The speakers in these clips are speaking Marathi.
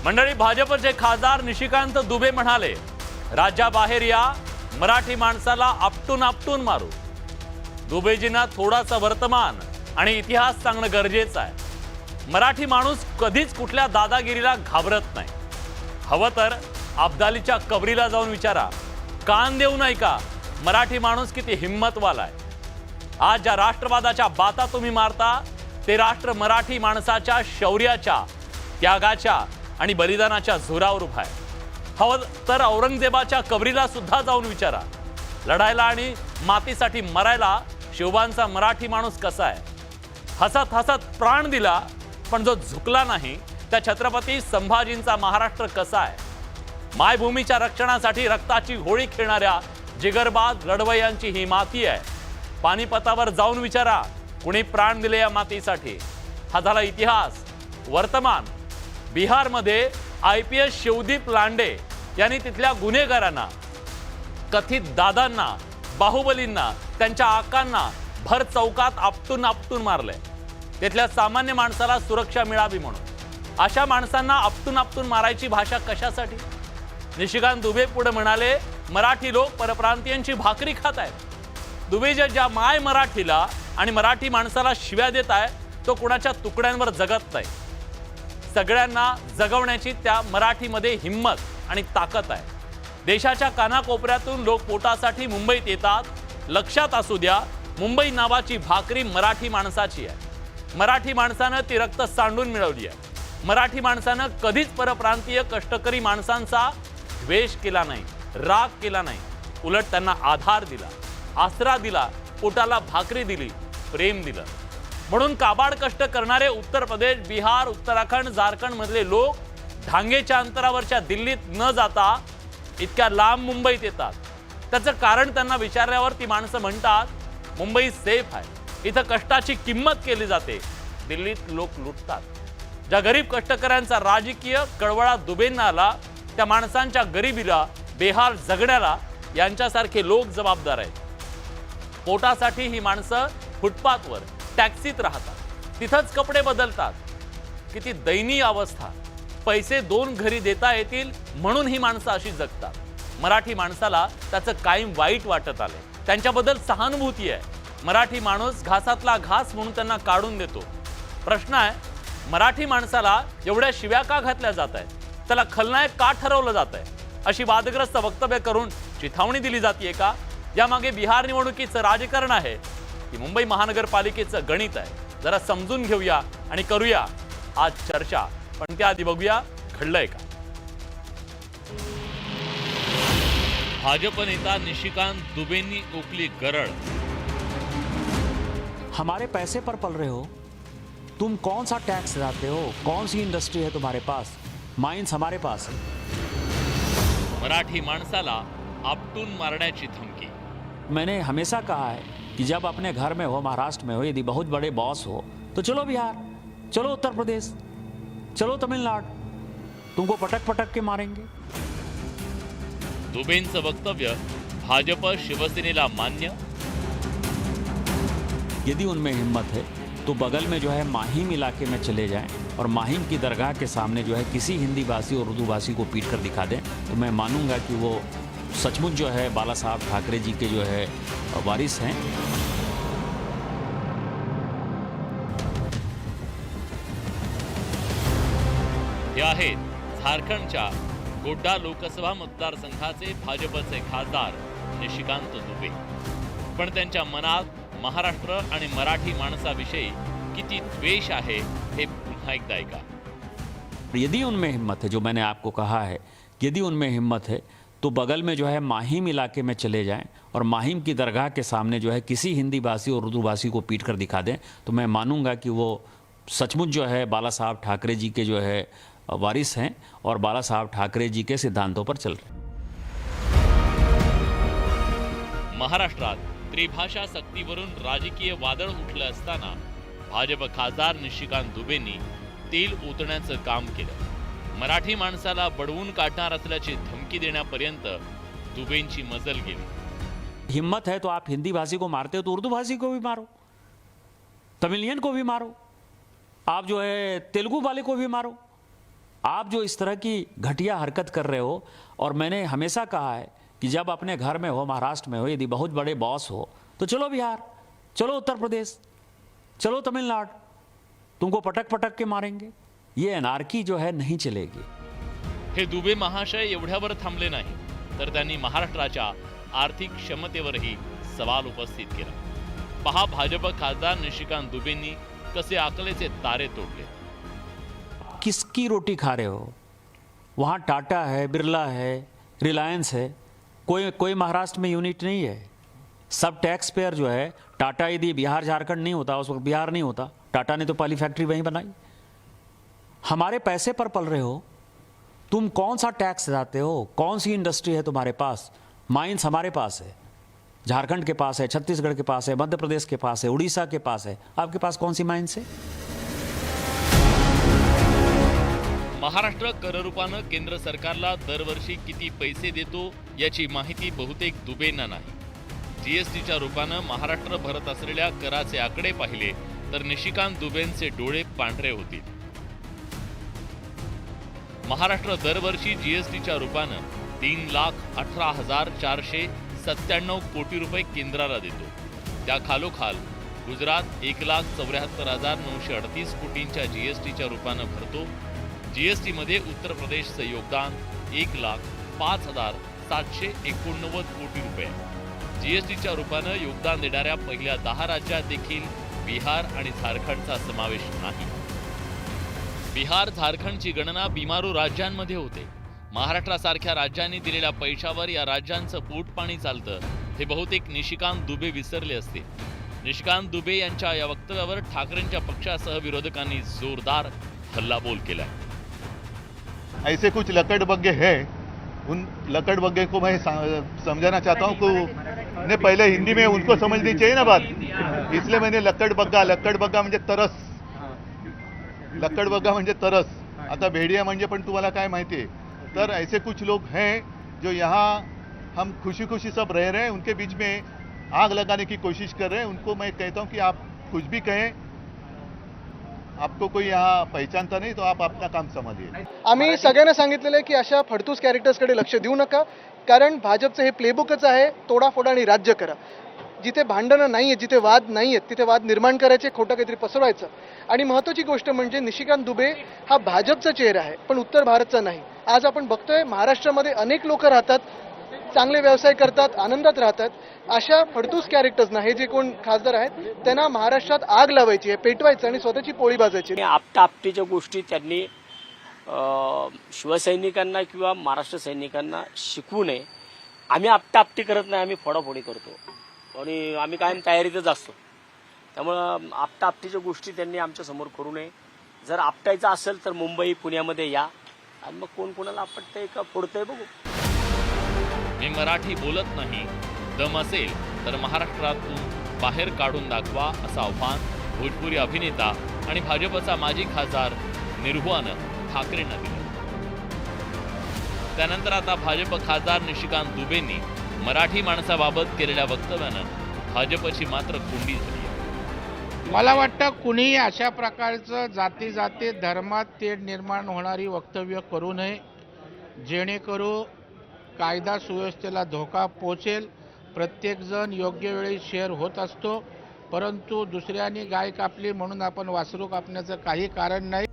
मंडळी, भाजपचे खासदार निशिकांत दुबे म्हणाले, राज्याबाहेर या, मराठी माणसाला आपटून आपटून मारू. दुबेजींना थोडासा वर्तमान आणि इतिहास सांगणं गरजेचं आहे. मराठी माणूस कधीच कुठल्या दादागिरीला घाबरत नाही. हवं तर अब्दालीच्या कबरीला जाऊन विचारा, कान देऊ नाही का मराठी माणूस किती हिम्मतवाला आहे. आज ज्या राष्ट्रवादाच्या बाता तुम्ही मारता ते राष्ट्र मराठी माणसाच्या शौर्याच्या, त्यागाच्या आणि बलिदानाच्या जोरावर उभा आहे. हवं तर औरंगजेबाच्या कबरीला सुद्धा जाऊन विचारा, लढायला आणि मातीसाठी मरायला शिवबांचा मराठी माणूस कसा आहे. हसत हसत प्राण दिला पण जो झुकला नाही त्या छत्रपती संभाजींचा महाराष्ट्र कसा आहे. मायभूमीच्या रक्षणासाठी रक्ताची होळी खेळणाऱ्या जिगरबाज लढवय्यांची ही माती आहे. पानिपतावर जाऊन विचारा, कुणी प्राण दिले या मातीसाठी. हा झाला इतिहास. वर्तमान, बिहारमध्ये IPS शिवदीप लांडे यांनी तिथल्या गुन्हेगारांना, कथित दादांना, बाहुबलींना, त्यांच्या आकांना भर चौकात आपटून आपटून मारले. तिथल्या सामान्य माणसाला सुरक्षा मिळावी म्हणून. अशा माणसांना आपटून आपटून मारायची भाषा कशासाठी. निशिकांत दुबे पुढे म्हणाले, मराठी लोक परप्रांतीयांची भाकरी खात आहेत. दुबे ज्या माय मराठीला आणि मराठी माणसाला शिव्या देत आहे तो कुणाच्या तुकड्यांवर जगत नाही. सगळ्यांना जगवण्याची त्या मराठीमध्ये हिम्मत आणि ताकद आहे. देशाच्या कानाकोपऱ्यातून लोक पोटासाठी मुंबईत येतात. लक्षात असू द्या, मुंबई नावाची भाकरी मराठी माणसाची आहे. मराठी माणसानं ती रक्त सांडून मिळवली आहे. मराठी माणसानं कधीच परप्रांतीय कष्टकरी माणसांचा द्वेष केला नाही, राग केला नाही. उलट त्यांना आधार दिला, आसरा दिला, पोटाला भाकरी दिली, प्रेम दिलं. म्हणून काबाड कष्ट करणारे उत्तर प्रदेश, बिहार, उत्तराखंड, झारखंड मधले लोक ढांगेच्या अंतरावरच्या दिल्लीत न जाता इतक्या लांब मुंबईत येतात. त्याचं कारण त्यांना विचारल्यावर ती माणसं म्हणतात, मुंबई सेफ आहे, इथं कष्टाची किंमत केली जाते. दिल्लीत लोक लुटतात. ज्या गरीब कष्टकऱ्यांचा राजकीय कळवळा दुबेंना आला त्या माणसांच्या गरिबीला, बेहाल जगण्याला यांच्यासारखे लोक जबाबदार आहेत. पोटासाठी ही माणसं फुटपाथवर, टॅक्सीत राहतात, तिथंच कपडे बदलतात. किती दयनीय अवस्था. पैसे 2 घरी देता येतील म्हणून ही माणसं अशी जगतात. मराठी माणसाला त्याचं कायम वाईट वाटत आलंय. त्यांच्याबद्दल सहानुभूती आहे. मराठी माणूस घासातला घास म्हणून त्यांना काढून देतो. प्रश्न आहे, मराठी माणसाला एवढ्या शिव्या का घातल्या जात आहेत, त्याला खलनायक का ठरवलं जात आहे, अशी वादग्रस्त वक्तव्य करून चिथावणी दिली जाते का. यामागे बिहार निवडणुकीचं राजकारण आहे की मुंबई महानगरपालिकेचं गणित आहे. जरा समजून घेऊया आणि करूया आज चर्चा. पण त्याआधी बघूया घडलंय का. भाजप नेता निशिकांत दुबेंनी ओकली गरळ. हमारे पैसे पर पल रहे हो, तुम कौन सा टैक्स लाते हो, कौन सी इंडस्ट्री है तुम्हारे पास, माइंस हमारे पास है. मराठी माणसाला आपटून मारण्याची धमकी. मैंने हमेशा कहा है कि जब अपने घर में हो, महाराष्ट्र में हो, यदि बहुत बड़े बॉस हो तो चलो बिहार, चलो उत्तर प्रदेश, चलो तमिलनाडु, तुमको पटक पटक के मारेंगे. दुबेंचं वक्तव्य भाजप शिवसेनेला मान्य. यदि उनमें हिम्मत है तो बगल में जो है माहिम इलाके में चले जाएं और माहिम की दरगाह के सामने जो है किसी हिंदी भाषी और उर्दू भाषी को पीट कर दिखा दें, तो मैं मानूंगा कि वो सचमुच जो है बाला साहब ठाकरे जी के जो है वारिस हैं. हे आहेत झारखंडच्या गोड्डा लोकसभा मतदारसंघाचे भाजपचे खासदार निशिकांत दुबे. पण त्यांच्या मनात महाराष्ट्र आणि मराठी माणसाविषयी किती द्वेष आहे हे पुन्हा एकदा ऐका. यदि उनमें हिम्मत है, जो मैंने आपको कहा है, यदि उनमें हिम्मत है तो बगल में जो है माहिम इलाके में चले जाएं और माहिम की दरगाह के सामने जो है किसी हिंदी भाषी और उर्दू भाषी को पीट कर दिखा दें, तो मैं मानूंगा कि वो सचमुच जो है बाला साहब ठाकरे जी के जो है वारिस हैं और बाला साहब ठाकरे जी के सिद्धांतों पर चल रहे हैं. महाराष्ट्रात त्रिभाषा सक्तीवरून राजकीय वादळ उठलं असताना भाजप खासदार निशिकांत दुबेंनी तेल ओतण्याचं काम केलं. मराठी माणसाला बडवून काढणार असल्याची धमकी देण्यापर्यंत दुबेंची मजल गेली. हिम्मत है तो आप हिंदी भाषी को मारते हो तो उर्दू भाषी को भी मारो, तमिलियन को भी मारो, आप जो है तेलुगु वाले को भी मारो, आप जो इस तरह की घटिया हरकत कर रहे हो, और मैंने हमेशा कहा है कि जब अपने घर में हो, महाराष्ट्र में हो, यदि बहुत बड़े बॉस हो तो चलो बिहार, चलो उत्तर प्रदेश, चलो तमिलनाडु, तुमको पटक पटक के मारेंगे। ये अनार्की जो है नहीं चलेगी। हे दुबे महाशय एवढ्यावर थांबले नाही, तर त्यांनी महाराष्ट्राच्या आर्थिक क्षमतेवरही सवाल उपस्थित केला। पहा भाजप खासदार निशिकांत दुबेंनी कसे आकलेचे तारे तोडले। किसकी रोटी खा रहे हो? वहाँ टाटा है, बिरला है, रिलायंस है, कोई महाराष्ट्र में यूनिट नहीं है। सब टैक्स पेयर जो है, टाटा यदि बिहार झारखंड नहीं होता, उस वक्त बिहार नहीं होता, टाटा ने तो पहली फैक्ट्री वहीं बनाई। हमारे पैसे पर पल रहे हो, तुम कौन सा टैक्स देते हो? कौन सी इंडस्ट्री है तुम्हारे पास? माइंस हमारे पास है, झारखंड के पास है, छत्तीसगढ़ के पास है, मध्य प्रदेश के पास है, उड़ीसा के पास है। आपके पास कौन सी माइंस है? महाराष्ट्र कररूपानं केंद्र सरकारला दरवर्षी किती पैसे देतो याची माहिती बहुतेक दुबेंना नाही। जीएसटीच्या रूपानं महाराष्ट्र भरत असलेल्या कराचे आकडे पाहिले तर निशिकांत दुबेंचे डोळे पांढरे होतील। महाराष्ट्र दरवर्षी जीएसटीच्या रूपानं 3,18,497 कोटी रुपये केंद्राला देतो। त्या खालोखाल गुजरात 1,74,938 कोटींच्या जीएसटीच्या रूपानं भरतो। जीएसटी मध्ये उत्तर प्रदेशचं योगदान 1,05,789 कोटी रुपये। जीएसटीच्या रूपानं योगदान देणाऱ्या पहिल्या 10 राज्यात देखील बिहार आणि झारखंडचा समावेश नाही। बिहार झारखंडची गणना बिमारू राज्यांमध्ये होते। महाराष्ट्रासारख्या राज्यांनी दिलेल्या पैशावर या राज्यांचं पोटपाणी चालतं हे बहुतेक निशिकांत दुबे विसरले असते। निशिकांत दुबे यांच्या या वक्तव्यावर ठाकरेंच्या पक्षासह विरोधकांनी जोरदार हल्लाबोल केलाय। ऐसे कुछ लकड़बग्गे हैं, उन लकड़बग्गे को मैं समझाना चाहता हूँ कि ने पहले हिंदी में उनको समझनी चाहिए ना बात, इसलिए मैंने लकड़बग्गा म्हणजे तरस, लकड़बग्गा म्हणजे तरस। आता भेड़िया म्हणजे पण तुम्हाला काय माहिती आहे? तर ऐसे कुछ लोग हैं जो यहाँ हम खुशी खुशी सब रह रहे हैं, उनके बीच में आग लगाने की कोशिश कर रहे हैं। उनको मैं कहता हूँ कि आप कुछ भी कहें, आपको कोई यहाँ पहचानता नहीं तो आप अपना काम समझिए। आम्ही सगळ्यांना सांगितलेलं आहे की अशा फडतूस कॅरेक्टर्सकडे लक्ष देऊ नका, कारण भाजपचं हे प्लेबुकच आहे, तोडाफोड आणि राज्य करा। जिथे भांडणं नाही आहेत, जिथे वाद नाही आहेत, तिथे वाद निर्माण करायचे, खोटं काहीतरी पसरवायचं। आणि महत्त्वाची गोष्ट म्हणजे निशिकांत दुबे हा भाजपचा चेहरा आहे, पण उत्तर भारतचा नाही। आज आपण बघतोय महाराष्ट्रामध्ये अनेक लोक राहतात, चांगले व्यवसाय करतात, आनंदात राहतात। अशा फडतूस कॅरेक्टर्सना, हे जे कोण खासदार आहेत, त्यांना महाराष्ट्रात आग लावायची आहे, पेटवायचं आणि स्वतःची पोळी भाजायची। आपटापटीच्या गोष्टी त्यांनी शिवसैनिकांना किंवा महाराष्ट्र सैनिकांना शिकवू नये। आम्ही आपटापटी करत नाही, आम्ही फोडाफोडी करतो आणि आम्ही कायम तयारीतच असतो। त्यामुळं आपटापटीच्या गोष्टी त्यांनी आमच्या समोर करू नये। जर आपटायचं असेल तर मुंबई पुण्यामध्ये या आणि मग कोण कोणाला आपटतंय का फोडतंय बघू। मी मराठी बोलत नाही, दम असेल तर महाराष्ट्रातून बाहेर काढून दाखवा असं आव्हान भोजपुरी अभिनेता आणि भाजपचा माजी खासदार निर्भयानं ठाकरेंना दिलं। त्यानंतर आता भाजप खासदार निशिकांत दुबेंनी मराठी माणसाबाबत केलेल्या वक्तव्यानं भाजपची मात्र कोंडी झाली आहे। मला वाटतं कुणीही अशा प्रकारचं जाती जाती धर्मात तेढ निर्माण होणारी वक्तव्य करू नये, जेणेकरून कायदा सुव्यवस्थेला धोका पोचेल। प्रत्येकजण योग्य वेळी शेअर होत असतो, परंतु दुसऱ्याने गाय कापली म्हणून आपण वासरू कापण्याचं काही कारण नाही।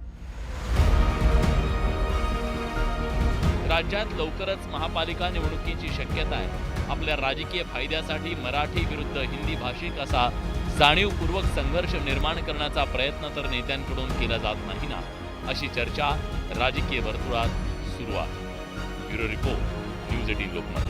राज्यात लवकरच महापालिका निवडणुकीची शक्यता आहे। आपल्या राजकीय फायद्यासाठी मराठी विरुद्ध हिंदी भाषिक असा जाणीवपूर्वक संघर्ष निर्माण करण्याचा प्रयत्न तर नेत्यांकडून केला जात नाही ना, अशी चर्चा राजकीय वर्तुळात सुरू आहे। Bureau report, news 18 Lokmat.